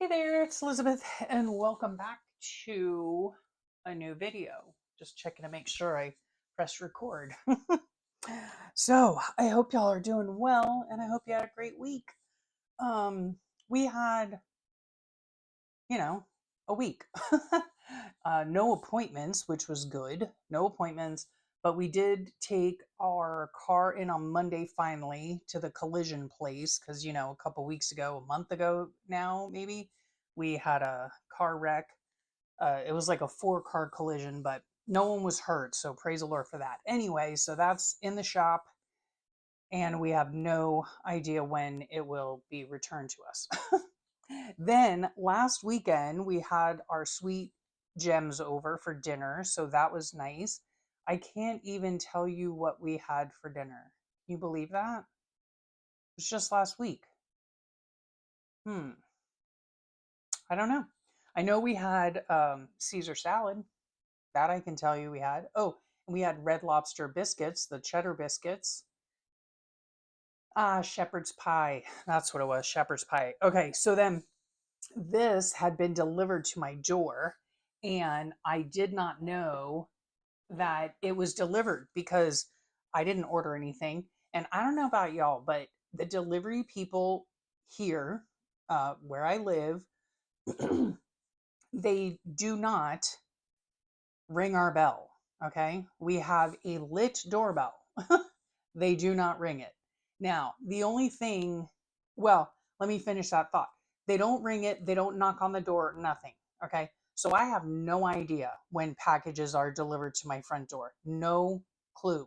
Hey there, it's Elizabeth, and welcome back to a new video. Just checking to make sure I press record. So, I hope y'all are doing well, and I hope you had a great week. Um, we had, you know, a week. No appointments, which was good. No appointments, but we did take our car in on Monday finally to the collision place because, a couple weeks ago, a month ago now, maybe, we had a car wreck. It was like a four-car collision, but no one was hurt, so praise the Lord for that. Anyway, so that's in the shop, and we have no idea when it will be returned to us. Then last weekend, we had our sweet gems over for dinner, so that was nice. I can't even tell you what we had for dinner. Can you believe that? It was just last week. Hmm. I don't know. I know we had Caesar salad. That I can tell you we had. Oh, and we had red lobster biscuits, the cheddar biscuits. Ah, shepherd's pie. That's what it was, shepherd's pie. Okay, so then this had been delivered to my door, and I did not know that it was delivered because I didn't order anything. And I don't know about y'all, but the delivery people here, where I live, they do not ring our bell. Okay. We have a lit doorbell. They do not ring it. Now, the only thing, well, let me finish that thought. They don't ring it, they don't knock on the door, nothing. Okay. So I have no idea when packages are delivered to my front door. No clue.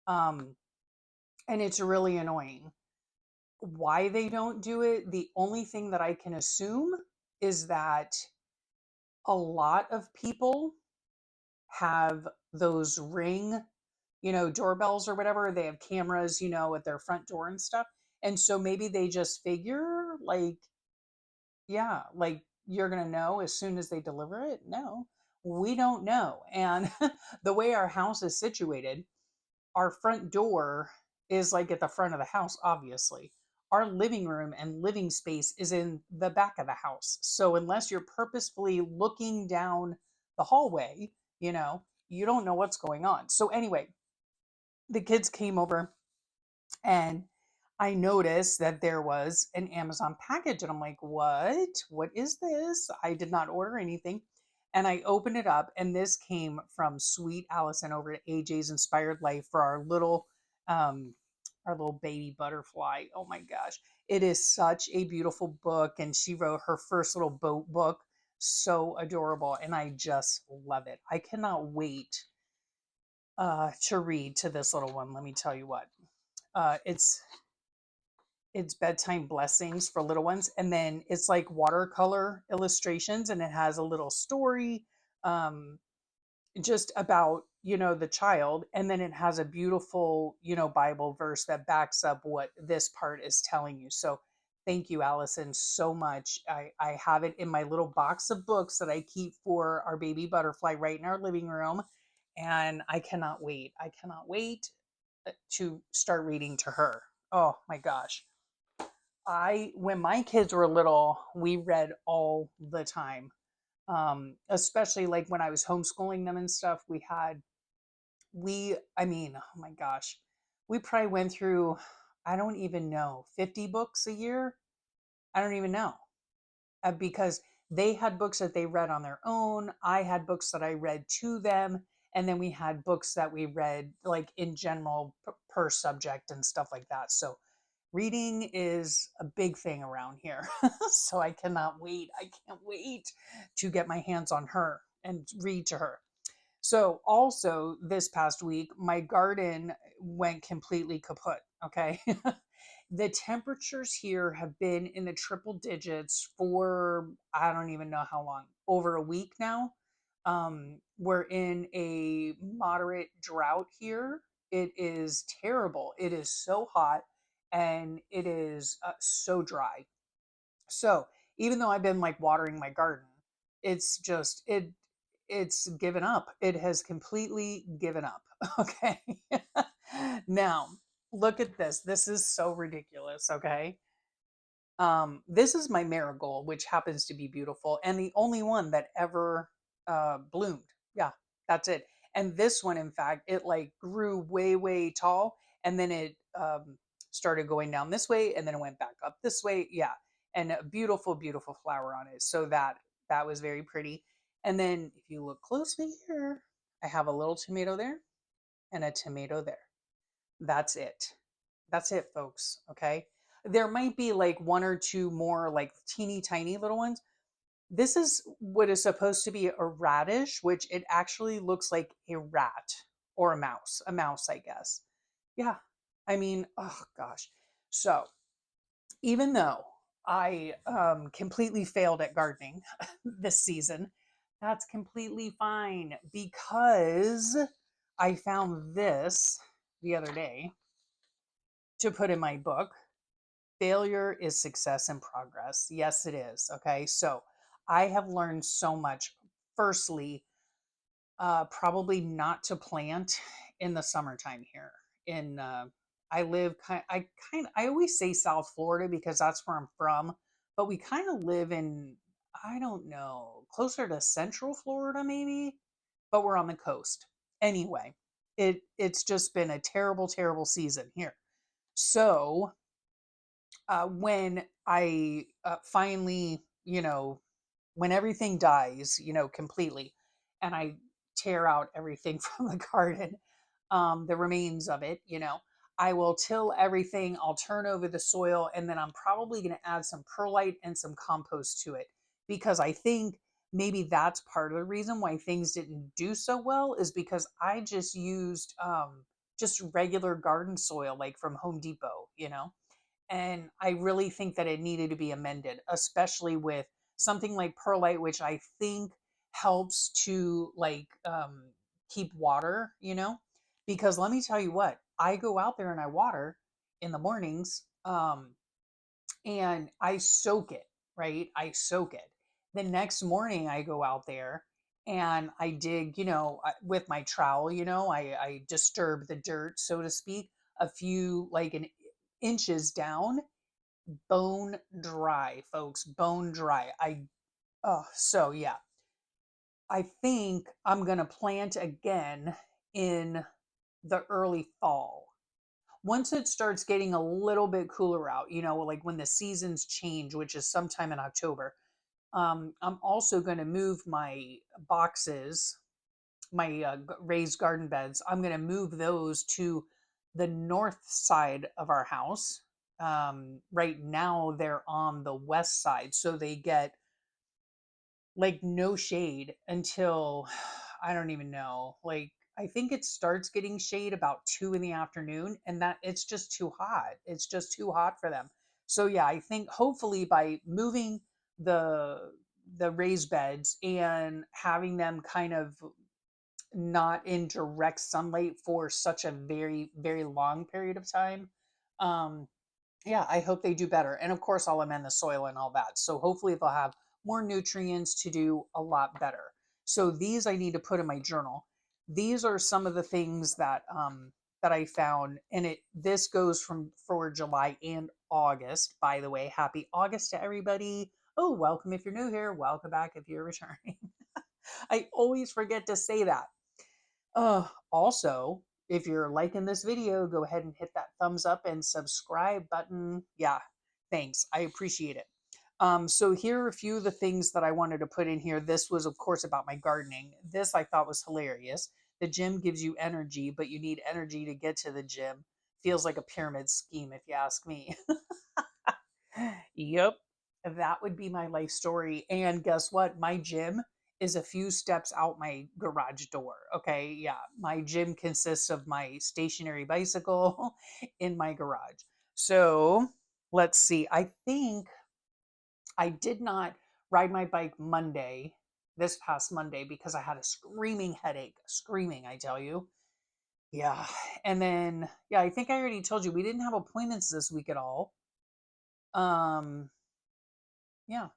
Um, and it's really annoying. Why they don't do it, the only thing that I can assume is that a lot of people have those ring, doorbells or whatever. They have cameras, at their front door and stuff. And so maybe they just figure, like, yeah, like you're going to know as soon as they deliver it. No, we don't know. And the way our house is situated, our front door is like at the front of the house, obviously. Our living room and living space is in the back of the house. So unless you're purposefully looking down the hallway, you don't know what's going on. So anyway, the kids came over, and I noticed that there was an Amazon package, and I'm like, what? What is this? I did not order anything. And I opened it up, and this came from Sweet Allison over at AJ's Inspired Life for um, our little baby butterfly. Oh my gosh. It is such a beautiful book. And she wrote her first little boat book. So adorable. And I just love it. I cannot wait to read to this little one. Let me tell you what. It's bedtime blessings for little ones, and then it's like watercolor illustrations, and it has a little story, um, just about the child, and then it has a beautiful Bible verse that backs up what this part is telling you. So thank you, Allison, so much. I have it in my little box of books that I keep for our baby butterfly right in our living room, and I cannot wait to start reading to her. Oh my gosh. When my kids were little, we read all the time. Especially like when I was homeschooling them and stuff, I mean, oh my gosh, we probably went through, I don't even know, 50 books a year. I don't even know. Because they had books that they read on their own. I had books that I read to them. And then we had books that we read like in general per subject and stuff like that. So reading is a big thing around here. So I cannot wait. I can't wait to get my hands on her and read to her. So also this past week, my garden went completely kaput. Okay. The temperatures here have been in the triple digits for, I don't even know how long, over a week now. We're in a moderate drought here. It is terrible. It is so hot, and it is so dry. So even though I've been like watering my garden, it's just it's given up. It has completely given up. Okay. Now look at this. This is so ridiculous. Okay. This is my marigold, which happens to be beautiful and the only one that ever bloomed. Yeah, that's it. And this one, in fact, it like grew way, way tall and then it started going down this way and then it went back up this way. Yeah. And a beautiful, beautiful flower on it. So that was very pretty. And then if you look closely here, I have a little tomato there and a tomato there. That's it. That's it, folks. Okay. There might be like one or two more like teeny tiny little ones. This is what is supposed to be a radish, which it actually looks like a rat or a mouse, I guess. Yeah. I mean, oh gosh. So even though I completely failed at gardening this season, that's completely fine because I found this the other day to put in my book. Failure is success in progress. Yes, it is. Okay. So I have learned so much. Firstly, probably not to plant in the summertime here. In I live I always say South Florida because that's where I'm from, but we kind of live in, I don't know, closer to Central Florida maybe, but we're on the coast. Anyway, it's just been a terrible, terrible season here. So when I finally, when everything dies, completely, and I tear out everything from the garden, the remains of it, I will till everything, I'll turn over the soil, and then I'm probably going to add some perlite and some compost to it because I think maybe that's part of the reason why things didn't do so well is because I just used just regular garden soil like from Home Depot, and I really think that it needed to be amended, especially with something like perlite, which I think helps to like keep water, because let me tell you what, I go out there and I water in the mornings, and I soak it, right? I soak it. The next morning I go out there and I dig, with my trowel, I disturb the dirt, so to speak, a few like an inches down, bone dry, folks, bone dry. Oh, so yeah, I think I'm going to plant again in the early fall. Once it starts getting a little bit cooler out, like when the seasons change, which is sometime in October, I'm also going to move my boxes, my raised garden beds. I'm going to move those to the north side of our house. Right now, they're on the west side, so they get like no shade until I don't even know. Like I think it starts getting shade about 2 in the afternoon, and that it's just too hot. It's just too hot for them. So yeah, I think hopefully by moving the the raised beds and having them kind of not in direct sunlight for such a very, very long period of time. Um, yeah, I hope they do better. And of course, I'll amend the soil and all that. So hopefully, they'll have more nutrients to do a lot better. So these I need to put in my journal. These are some of the things that I found, and this goes from for July and August. By the way, happy August to everybody. Oh, welcome if you're new here. Welcome back if you're returning. I always forget to say that. Also, if you're liking this video, go ahead and hit that thumbs up and subscribe button. Yeah, thanks. I appreciate it. So here are a few of the things that I wanted to put in here. This was, of course, about my gardening. This I thought was hilarious. The gym gives you energy, but you need energy to get to the gym. Feels like a pyramid scheme, if you ask me. Yep. That would be my life story. And guess what? My gym is a few steps out my garage door. Okay. Yeah. My gym consists of my stationary bicycle in my garage. So let's see. I think I did not ride my bike Monday, this past Monday, because I had a screaming headache. Screaming, I tell you. Yeah. And then, yeah, I think I already told you we didn't have appointments this week at all. Um, yeah.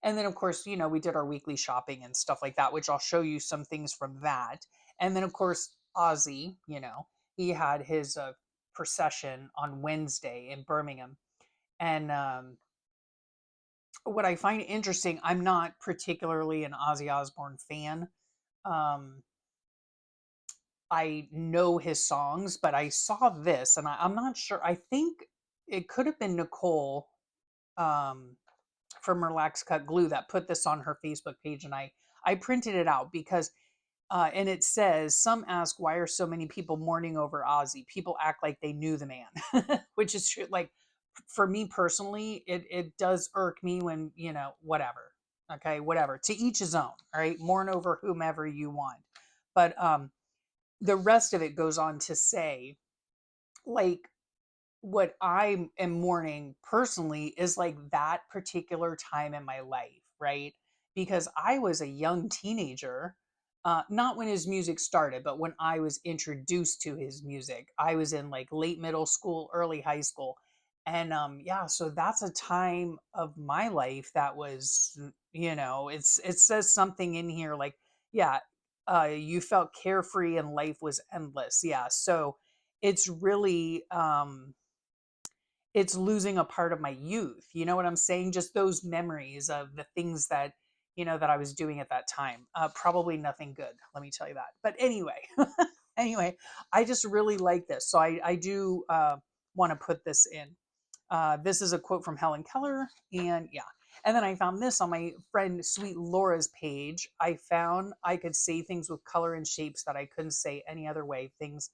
And then, of course, we did our weekly shopping and stuff like that, which I'll show you some things from that. And then, of course, Ozzy, he had his procession on Wednesday in Birmingham. And what I find interesting, I'm not particularly an Ozzy Osbourne fan. Um, I know his songs, but I saw this and I'm not sure. I think it could have been Nicole um, from Relax Cut Glue that put this on her Facebook page, and I printed it out because and it says, some ask, why are so many people mourning over Ozzy? People act like they knew the man, which is true. Like for me personally, it does irk me when, whatever. Okay, whatever. To each his own. All right, mourn over whomever you want. But the rest of it goes on to say, like, what I am mourning personally is like that particular time in my life, right? Because I was a young teenager, not when his music started, but when I was introduced to his music. I was in like late middle school, early high school. And yeah, so that's a time of my life that was, it says something in here like, yeah, you felt carefree and life was endless. Yeah. So it's really it's losing a part of my youth. You know what I'm saying? Just those memories of the things that, that I was doing at that time. Probably nothing good, let me tell you that. But anyway, anyway, I just really like this. So I do want to put this in. This is a quote from Helen Keller. And yeah. And then I found this on my friend Sweet Laura's page. I found I could say things with color and shapes that I couldn't say any other way. Things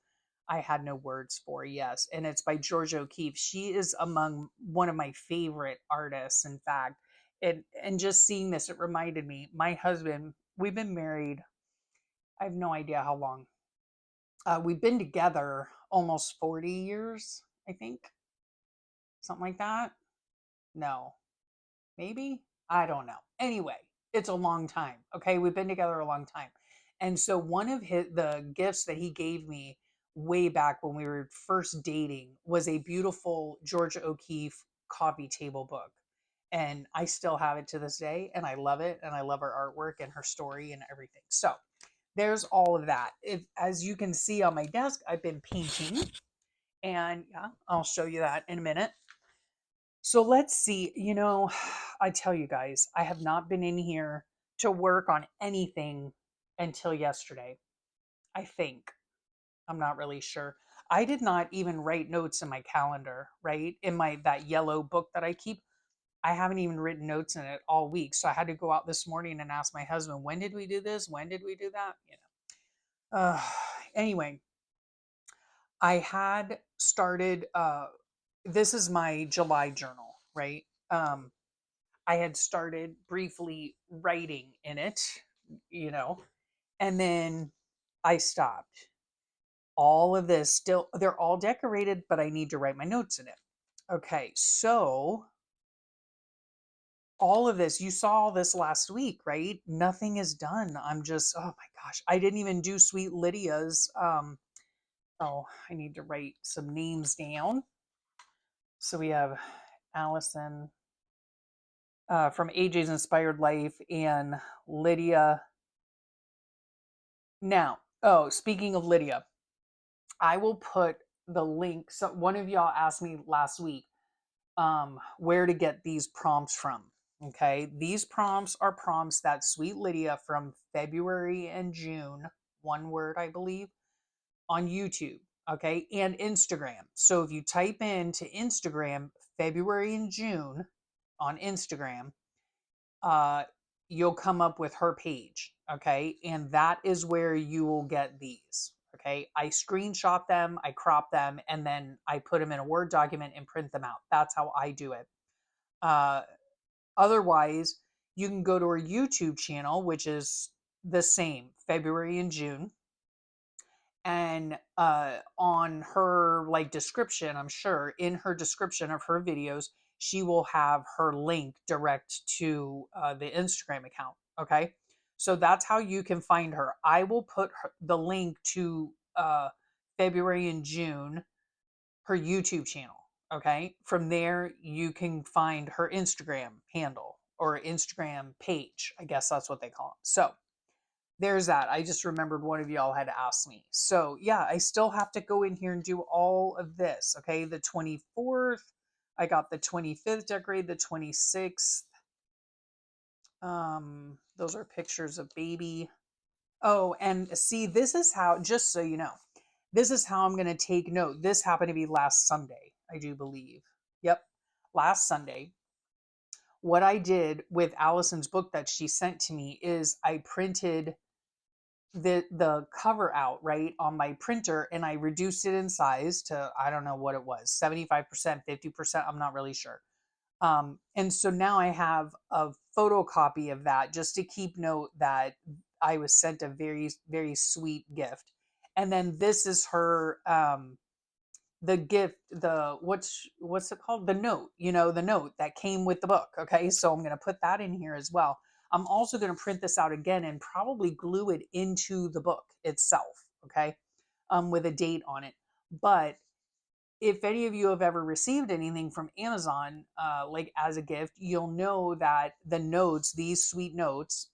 I had no words for. Yes. And it's by Georgia O'Keeffe. She is among one of my favorite artists, in fact. And just seeing this, it reminded me, my husband, we've been married, I have no idea how long. We've been together almost 40 years, I think, something like that. No, maybe, I don't know. Anyway, it's a long time. Okay, we've been together a long time. And so one of the gifts that he gave me way back when we were first dating was a beautiful Georgia O'Keeffe coffee table book. And I still have it to this day, and I love it, and I love her artwork and her story and everything. So there's all of that. If, as you can see on my desk, I've been painting, and yeah, I'll show you that in a minute. So let's see. I tell you guys, I have not been in here to work on anything until yesterday. I think. I'm not really sure. I did not even write notes in my calendar, right? In my that yellow book that I keep. I haven't even written notes in it all week. So I had to go out this morning and ask my husband, when did we do this? When did we do that? Anyway, I had started this is my July journal, right? I had started briefly writing in it, you know, and then I stopped. All of this still, they're all decorated, but I need to write my notes in it. Okay, so all of this, you saw all this last week, right? Nothing is done. I'm just, oh my gosh, I didn't even do Sweet Lydia's. Oh, I need to write some names down. So we have Allison from AJ's Inspired Life and Lydia. Now, oh, speaking of Lydia, I will put the link. So one of y'all asked me last week where to get these prompts from. Okay, these prompts are prompts that Sweet Lydia from February and June, one word I believe, on YouTube. Okay, and Instagram. So if you type into Instagram February and June on Instagram, uh, you'll come up with her page. Okay. And that is where you will get these. Okay. I screenshot them, I crop them, and then I put them in a Word document and print them out. That's how I do it. Uh, Otherwise, you can go to her YouTube channel, which is the same February and June. And on her like description, I'm sure in her description of her videos, she will have her link direct to the Instagram account. Okay, so that's how you can find her. I will put the link to February and June, her YouTube channel. Okay, from there you can find her Instagram handle or Instagram page, I guess that's what they call it. So there's that. I just remembered one of y'all had asked me. So yeah, I still have to go in here and do all of this. Okay, the 24th, I got the 25th decorated, the 26th. Those are pictures of baby. Oh, and see, this is how, just so you know, this is how I'm going to take note. This happened to be last Sunday, I do believe. Yep, last Sunday. What I did with Allison's book that she sent to me is I printed the cover out right on my printer, and I reduced it in size to, I don't know what it was, 75%, 50%, I'm not really sure. And so now I have a photocopy of that just to keep note that I was sent a very, very sweet gift. And then this is her, the gift, the, what's it called? The note, the note that came with the book. Okay. So I'm going to put that in here as well. I'm also going to print this out again and probably glue it into the book itself. Okay. With a date on it. But if any of you have ever received anything from Amazon, like as a gift, you'll know that the notes, these sweet notes,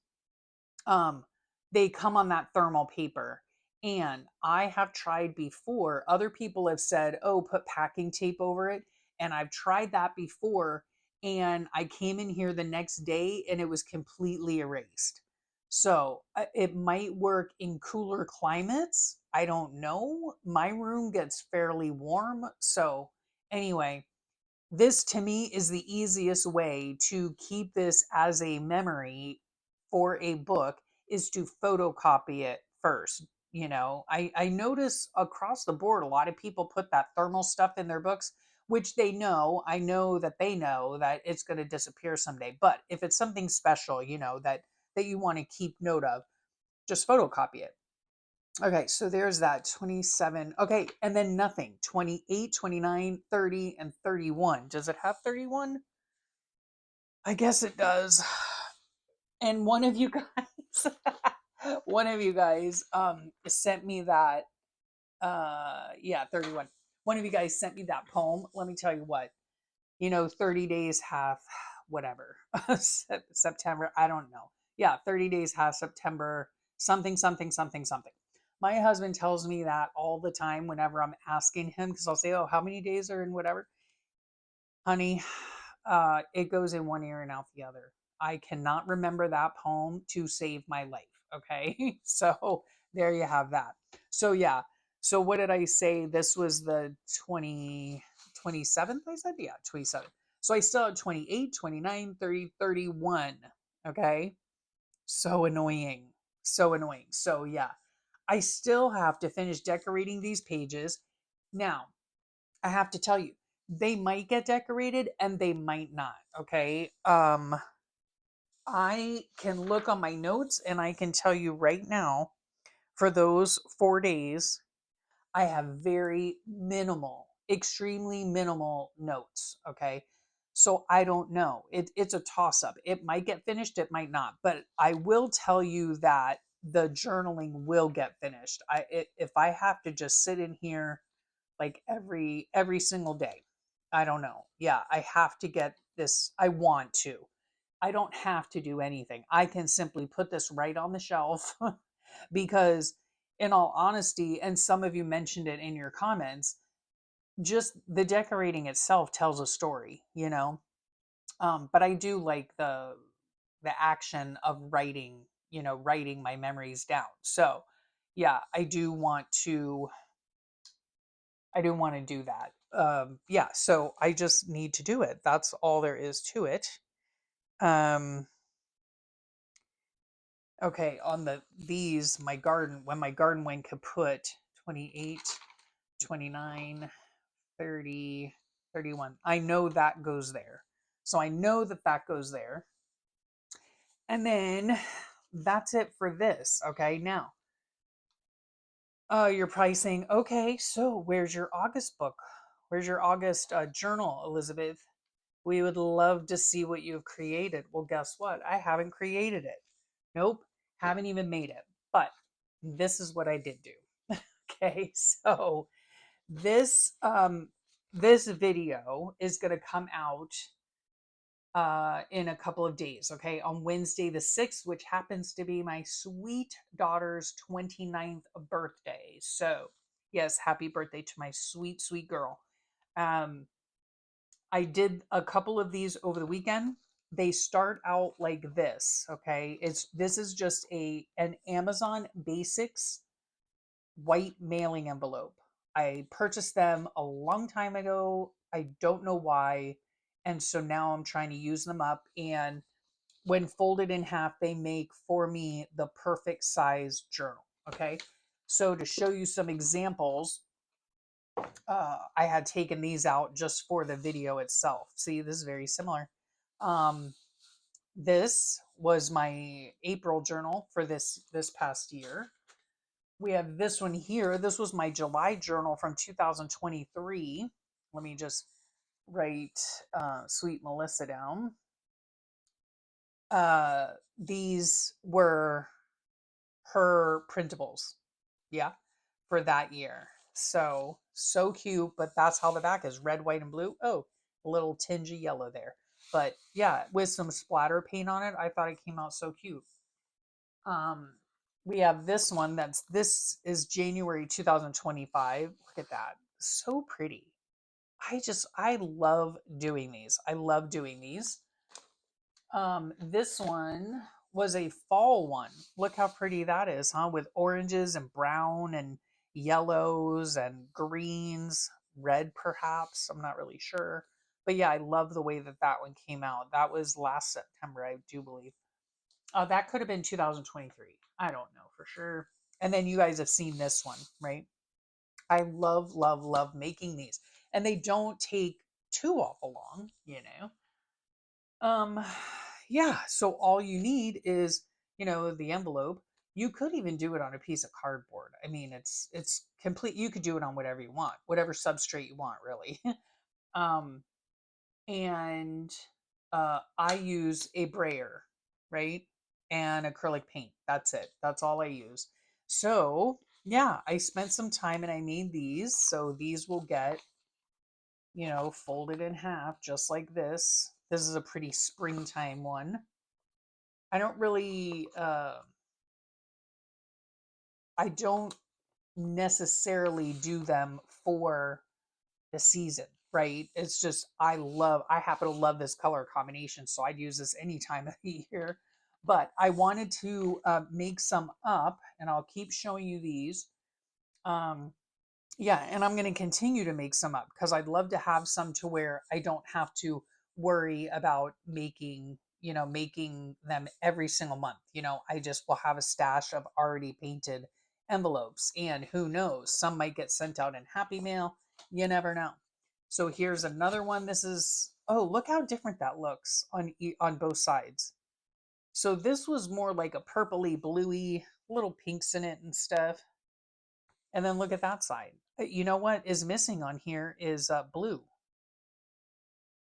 um, they come on that thermal paper. And I have tried before, other people have said, oh, put packing tape over it. And I've tried that before. And I came in here the next day and it was completely erased. So it might work in cooler climates. I don't know. My room gets fairly warm. So, anyway, this to me is the easiest way to keep this as a memory for a book is to photocopy it first. I notice across the board a lot of people put that thermal stuff in their books, which they know. I know that they know that it's going to disappear someday. But if it's something special, that you want to keep note of, just photocopy it. Okay, so there's that 27. Okay, and then nothing. 28, 29, 30, and 31. Does it have 31? I guess it does. And one of you guys one of you guys sent me that yeah, 31. One of you guys sent me that poem. Let me tell you what. 30 days half whatever. September, I don't know. Yeah, 30 days half September, something, something, something, something. My husband tells me that all the time whenever I'm asking him, because I'll say, oh, how many days are in whatever? Honey, it goes in one ear and out the other. I cannot remember that poem to save my life. Okay. So there you have that. So, yeah. So, what did I say? This was the 27th, I said? Yeah, 27. So, I still have 28, 29, 30, 31. Okay. So annoying. So annoying. So, yeah, I still have to finish decorating these pages. Now, I have to tell you, they might get decorated and they might not. Okay. I can look on my notes and I can tell you right now for those 4 days, I have very minimal, extremely minimal notes. Okay. So I don't know. It's a toss up. It might get finished, it might not. But I will tell you that the journaling will get finished. If I have to just sit in here like every single day. I don't know. Yeah, I have to get this. I want to. I don't have to do anything. I can simply put this right on the shelf because in all honesty, and some of you mentioned it in your comments, just the decorating itself tells a story. But I do like the action of writing my memories down. So, yeah, I do want to do that. Yeah, so I just need to do it. That's all there is to it. Um, okay, on these, my garden, when my garden went kaput, 28, 29, 30, 31. I know that goes there. So I know that that goes there. And then that's it for this. Okay, now, your pricing. Okay, so where's your August book? Where's your August journal, Elizabeth? We would love to see what you've created. Well, guess what? I haven't created it. Nope, haven't even made it. But this is what I did do. Okay, so this video is going to come out in a couple of days, okay, on Wednesday the 6th, which happens to be my sweet daughter's 29th birthday. So, yes, happy birthday to my sweet, sweet girl. I did a couple of these over the weekend. they start out like this, okay? This is just an Amazon Basics white mailing envelope. I purchased them a long time ago. I don't know why. And so now I'm trying to use them up. And when folded in half, they make for me the perfect size journal. Okay. So to show you some examples, I had taken these out just for the video itself. See, this is very similar. Um, this was my April journal for this past year. We have this one here. This was my July journal from 2023. Let me just write Sweet Melissa down. These were her printables. Yeah, for that year. So cute, but that's how the back is red, white, and blue. Oh, a little tinge of yellow there. But yeah, with some splatter paint on it, I thought it came out so cute. Um, we have this one this is January 2025. Look at that. So pretty. I love doing these. I love doing these. This one was a fall one. Look how pretty that is, huh? With oranges and brown and yellows and greens, red perhaps. I'm not really sure. But yeah, I love the way that that one came out. That was last September, I do believe. That could have been 2023. I don't know for sure. And then you guys have seen this one, right? I love, love, love making these. And they don't take too awful long, you know. Um, yeah, so all you need is, the envelope. You could even do it on a piece of cardboard. I mean, it's complete. You could do it on whatever you want, whatever substrate you want, really. um, and I use a brayer, right? And acrylic paint. That's it. That's all I use. So, yeah, I spent some time and I made these. So these will get, folded in half just like this. This is a pretty springtime one. I don't really, I don't necessarily do them for the season, right? It's just I happen to love this color combination, so I'd use this any time of the year. But I wanted to make some up, and I'll keep showing you these. Um, yeah, and I'm going to continue to make some up because I'd love to have some to where I don't have to worry about making them every single month. I just will have a stash of already painted envelopes, and who knows, some might get sent out in Happy Mail. You never know. So here's another one. This is, oh, look how different that looks on both sides. So this was more like a purpley, bluey, little pinks in it and stuff. And then look at that side. You know what is missing on here is blue.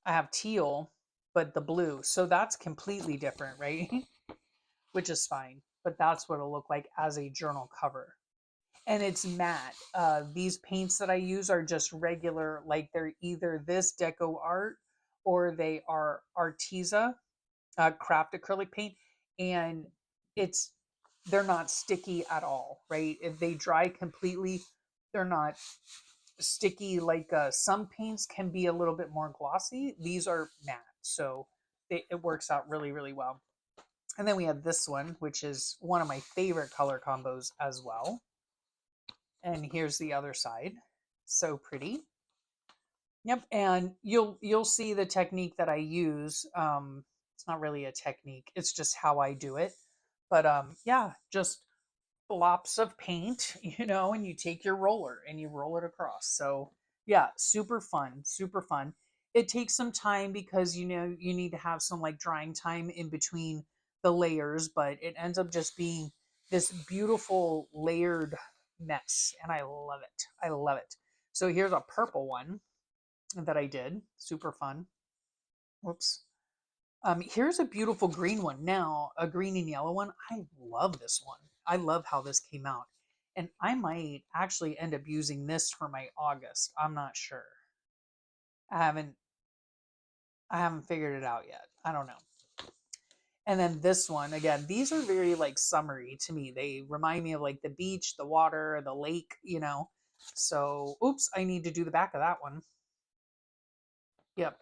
I have teal, but the blue. So that's completely different, right? Which is fine. But that's what it'll look like as a journal cover. And it's matte. These paints that I use are just regular, like they're either this Deco Art or they are Arteza craft acrylic paint. And it's they're not sticky at all, right? If they dry completely, they're not sticky like some paints can be a little bit more glossy. These are matte, so it works out really, really well. And then we have this one, which is one of my favorite color combos as well. And here's the other side. So pretty. Yep, and you'll see the technique that I use. It's not really a technique; it's just how I do it. But yeah, just blops of paint, and you take your roller and you roll it across. So yeah, super fun, super fun. It takes some time because you need to have some like drying time in between the layers, but it ends up just being this beautiful layered mess, and I love it. I love it. So here's a purple one that I did, super fun. Whoops. Here's a beautiful green one. Now, a green and yellow one. I love this one. I love how this came out. And I might actually end up using this for my August. I'm not sure. I haven't I haven't figured it out yet. I don't know. And then this one, again, these are very like summery to me. They remind me of like the beach, the water, the lake. So, oops, I need to do the back of that one. Yep.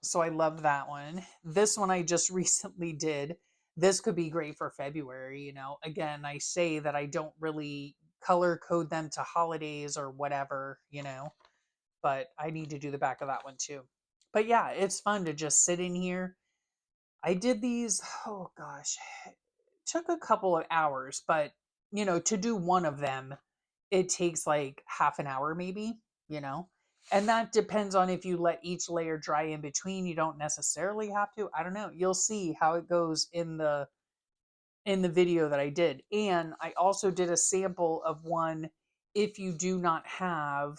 So I love that one. This one I just recently did. This could be great for February, you know. Again, I say that I don't really color code them to holidays or whatever, you know, but I need to do the back of that one too. But yeah, it's fun to just sit in here. I did these, oh gosh, it took a couple of hours, but you know, to do one of them, it takes like half an hour maybe, you know. And that depends on if you let each layer dry in between. You don't necessarily have to. I don't know. You'll see how it goes in the video that I did. And I also did a sample of one if you do not have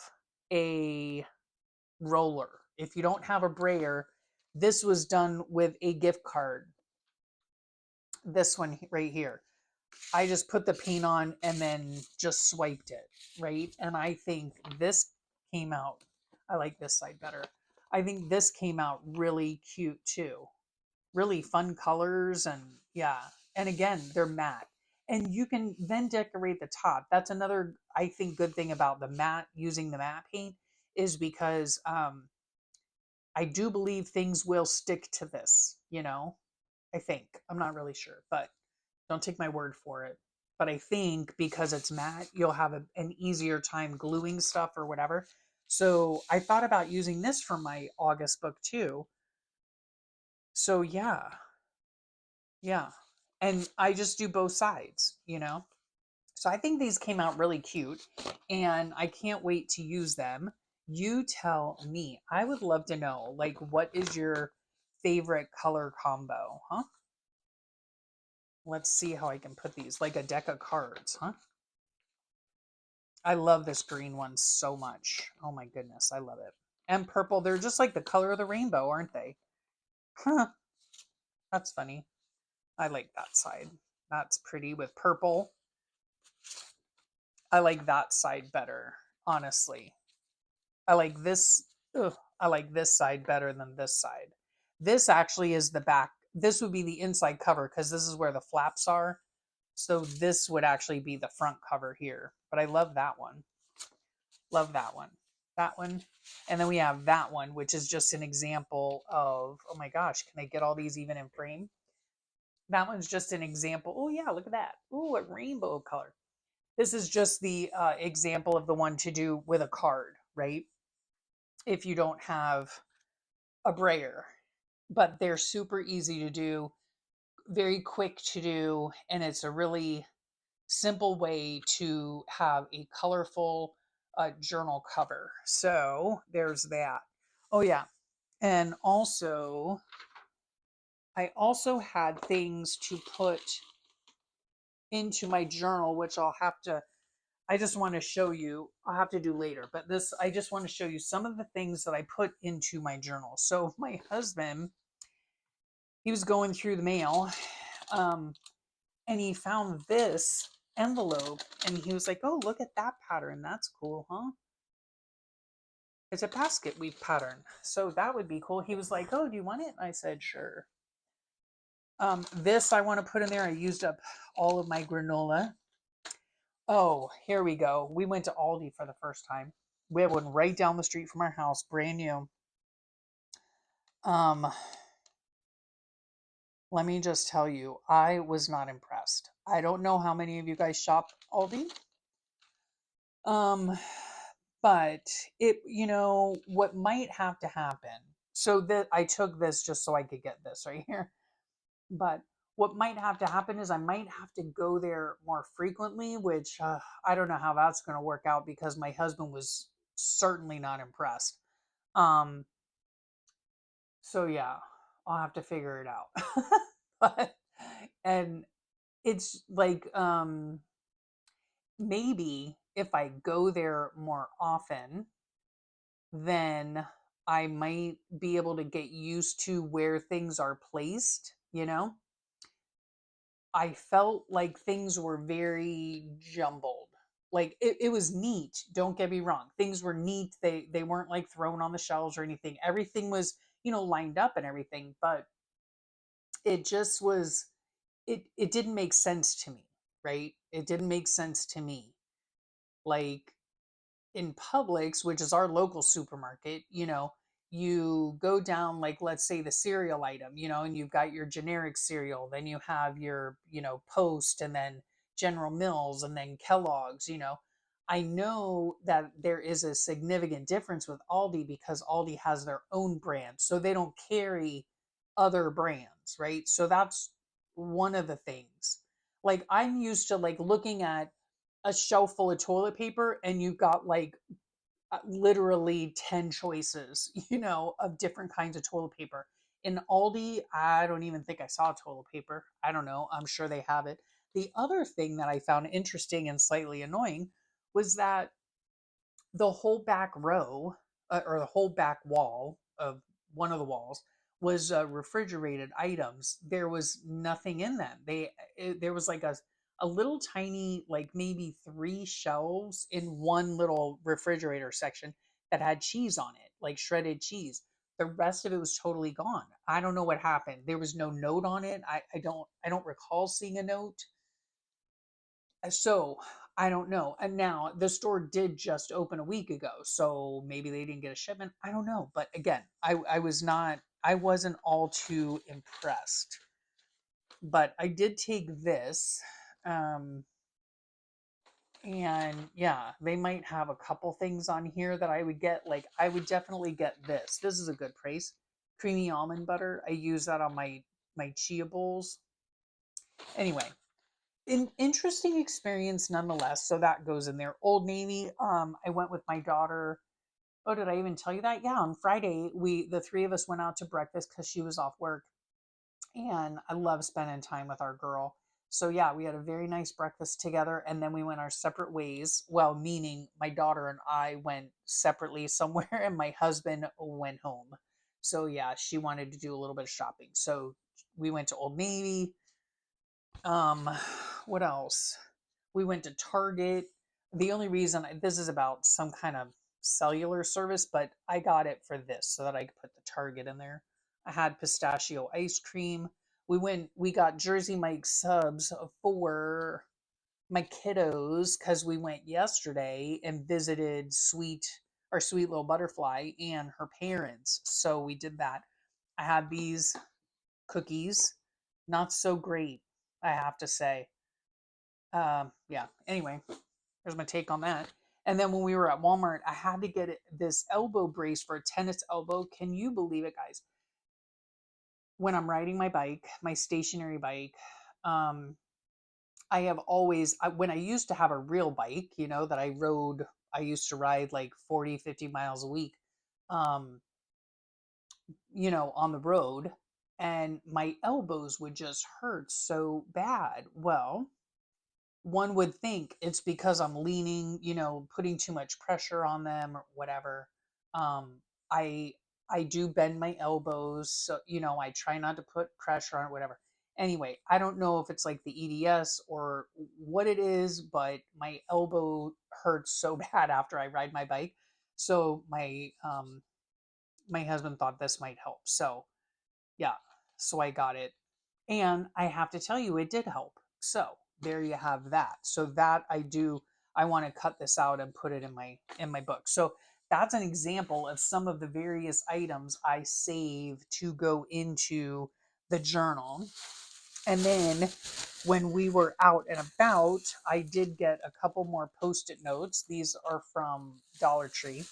a roller. If you don't have a brayer, this was done with a gift card. This one right here. I just put the paint on and then just swiped it, right? And I think this came out, I like this side better. I think this came out really cute too. Really fun colors and yeah. And again, they're matte. And you can then decorate the top. That's another, I think, good thing about the matte, using the matte paint is because I do believe things will stick to this, you know? I think. I'm not really sure, but don't take my word for it. But I think because it's matte, you'll have an easier time gluing stuff or whatever. So I thought about using this for my August book too. So yeah, yeah. And I just do both sides, you know? So I think these came out really cute and I can't wait to use them. You tell me. I would love to know, like, what is your favorite color combo, huh? Let's see how I can put these like a deck of cards, huh? I love this green one so much. Oh my goodness, I love it. And purple, they're just like the color of the rainbow, aren't they? Huh, that's funny. I like that side. That's pretty with purple. I like that side better, honestly. I like this. Ugh, I like this side better than this side. This actually is the back. This would be the inside cover because this is where the flaps are. So this would actually be the front cover here. But I love that one. Love that one. That one. And then we have that one, which is just an example of, oh my gosh, can I get all these even in frame? That one's just an example. Oh yeah, look at that. Ooh, a rainbow of color. This is just the example of the one to do with a card, right? If you don't have a brayer. But they're super easy to do, very quick to do, and it's a really simple way to have a colorful journal cover. So there's that. Oh, yeah. And also, I also had things to put into my journal, which I'll have to, I just want to show you. I'll have to do later. But this, I just want to show you some of the things that I put into my journal. So my husband, he was going through the mail um, and he found this envelope and he was like, oh, look at that pattern. That's cool, huh? It's a basket weave pattern. So that would be cool. He was like, oh, do you want it? I said, sure. This I want to put in there. I used up all of my granola. Oh, here we go. We went to Aldi for the first time. We have one right down the street from our house, brand new. Um, Let me just tell you, I was not impressed. I don't know how many of you guys shop Aldi. Um, but it, you know, what might have to happen. So that I took this just so I could get this right here. But what might have to happen is I might have to go there more frequently, which I don't know how that's going to work out because my husband was certainly not impressed. Um, so yeah, I'll have to figure it out. But and it's like maybe if I go there more often, then I might be able to get used to where things are placed, you know? I felt like things were very jumbled. Like it was neat, don't get me wrong. Things were neat. They weren't like thrown on the shelves or anything. Everything was, you know, lined up and everything, but it just was it didn't make sense to me, right? It didn't make sense to me. Like in Publix, which is our local supermarket, you know, you go down, like, let's say the cereal item, and you've got your generic cereal, then you have your, Post, and then General Mills, and then Kellogg's. I know that there is a significant difference with Aldi because Aldi has their own brand, so they don't carry other brands, right? So that's one of the things. Like, I'm used to, like, looking at a shelf full of toilet paper, and you've got, like, literally 10 choices, of different kinds of toilet paper. In Aldi, I don't even think I saw toilet paper. I don't know. I'm sure they have it. The other thing that I found interesting and slightly annoying was that the whole back row, or the whole back wall of one of the walls, was refrigerated items. There was nothing in them. There was like a little tiny, like maybe three shelves in one little refrigerator section that had cheese on it, like shredded cheese. The rest of it was totally gone. I don't know what happened. There was no note on it. I don't recall seeing a note. So I don't know. And now the store did just open a week ago, so maybe they didn't get a shipment. I don't know. But again, I wasn't all too impressed. But I did take this. Um, and yeah, they might have a couple things on here that I would get. Like, I would definitely get this. This is a good price. Creamy almond butter. I use that on my chia bowls. Anyway, an interesting experience nonetheless. So that goes in there. Old Navy. I went with my daughter. Oh, did I even tell you that? Yeah, on Friday, the three of us went out to breakfast because she was off work, and I love spending time with our girl. So yeah, we had a very nice breakfast together, and then we went our separate ways. Well, meaning my daughter and I went separately somewhere, and my husband went home. So yeah, she wanted to do a little bit of shopping. So we went to Old Navy. Um, what else? We went to Target. The only reason this is about some kind of cellular service, but I got it for this so that I could put the Target in there. I had pistachio ice cream. We got Jersey Mike's subs for my kiddos because we went yesterday and visited our sweet little butterfly and her parents. So we did that. I had these cookies, not so great, I have to say. Yeah. Anyway, there's my take on that. And then when we were at Walmart, I had to get this elbow brace for a tennis elbow. Can you believe it, guys? When I'm riding my bike, my stationary bike, um, I have always, when I used to have a real bike, that I rode, I used to ride like 40, 50 miles a week, um, on the road, and my elbows would just hurt so bad. Well, one would think it's because I'm leaning, putting too much pressure on them or whatever. Um, I I do bend my elbows, so I try not to put pressure on it, whatever. Anyway, I don't know if it's like the EDS or what it is, but my elbow hurts so bad after I ride my bike. So my husband thought this might help. So yeah, so I got it. And I have to tell you, it did help. So there you have that. So that I want to cut this out and put it in my book. So that's an example of some of the various items I save to go into the journal. And then when we were out and about, I did get a couple more post-it notes. These are from Dollar Tree.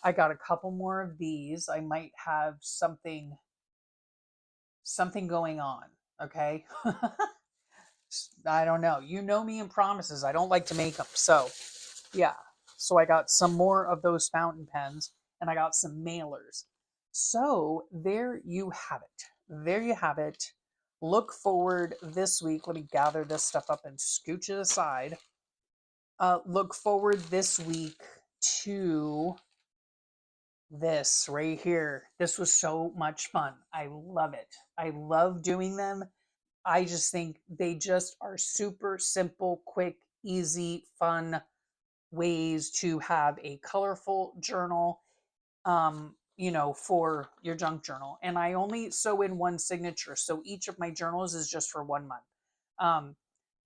I got a couple more of these. I might have something going on. Okay. I don't know. You know me and promises. I don't like to make them. So, yeah. So I got some more of those fountain pens, and I got some mailers. So there you have it. There you have it. Look forward this week. Let me gather this stuff up and scooch it aside. Look forward this week to this right here. This was so much fun. I love it. I love doing them. I just think they just are super simple, quick, easy, fun ways to have a colorful journal, for your junk journal. And I only sew in one signature. So each of my journals is just for 1 month. Um,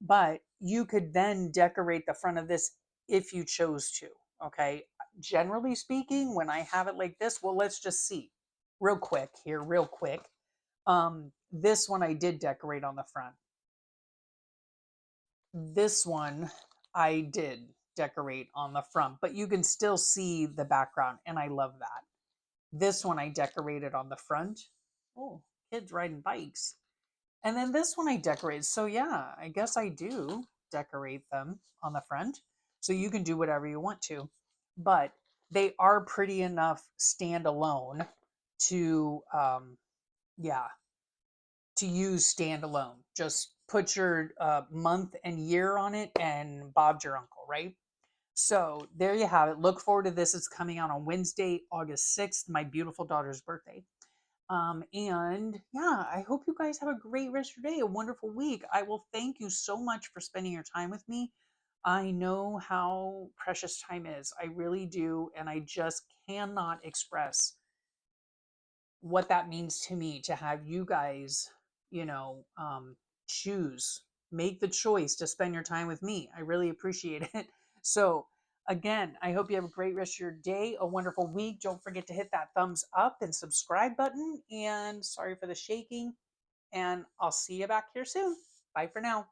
but you could then decorate the front of this if you chose to. Okay. Generally speaking, when I have it like this, well, let's just see real quick here, real quick. This one I did decorate on the front. This one I did decorate on the front, but you can still see the background, and I love that. This one I decorated on the front. Oh, kids riding bikes. And then this one I decorated. So yeah, I guess I do decorate them on the front. So you can do whatever you want to. But they are pretty enough standalone to yeah, to use standalone. Just put your month and year on it and Bob's your uncle, right? So there you have it. Look forward to this. It's coming out on Wednesday, August 6th, my beautiful daughter's birthday. And yeah, I hope you guys have a great rest of your day, a wonderful week. I will thank you so much for spending your time with me. I know how precious time is. I really do. And I just cannot express what that means to me to have you guys, you know, choose, make the choice to spend your time with me. I really appreciate it. So, again, I hope you have a great rest of your day, a wonderful week. Don't forget to hit that thumbs up and subscribe button. And sorry for the shaking. And I'll see you back here soon. Bye for now.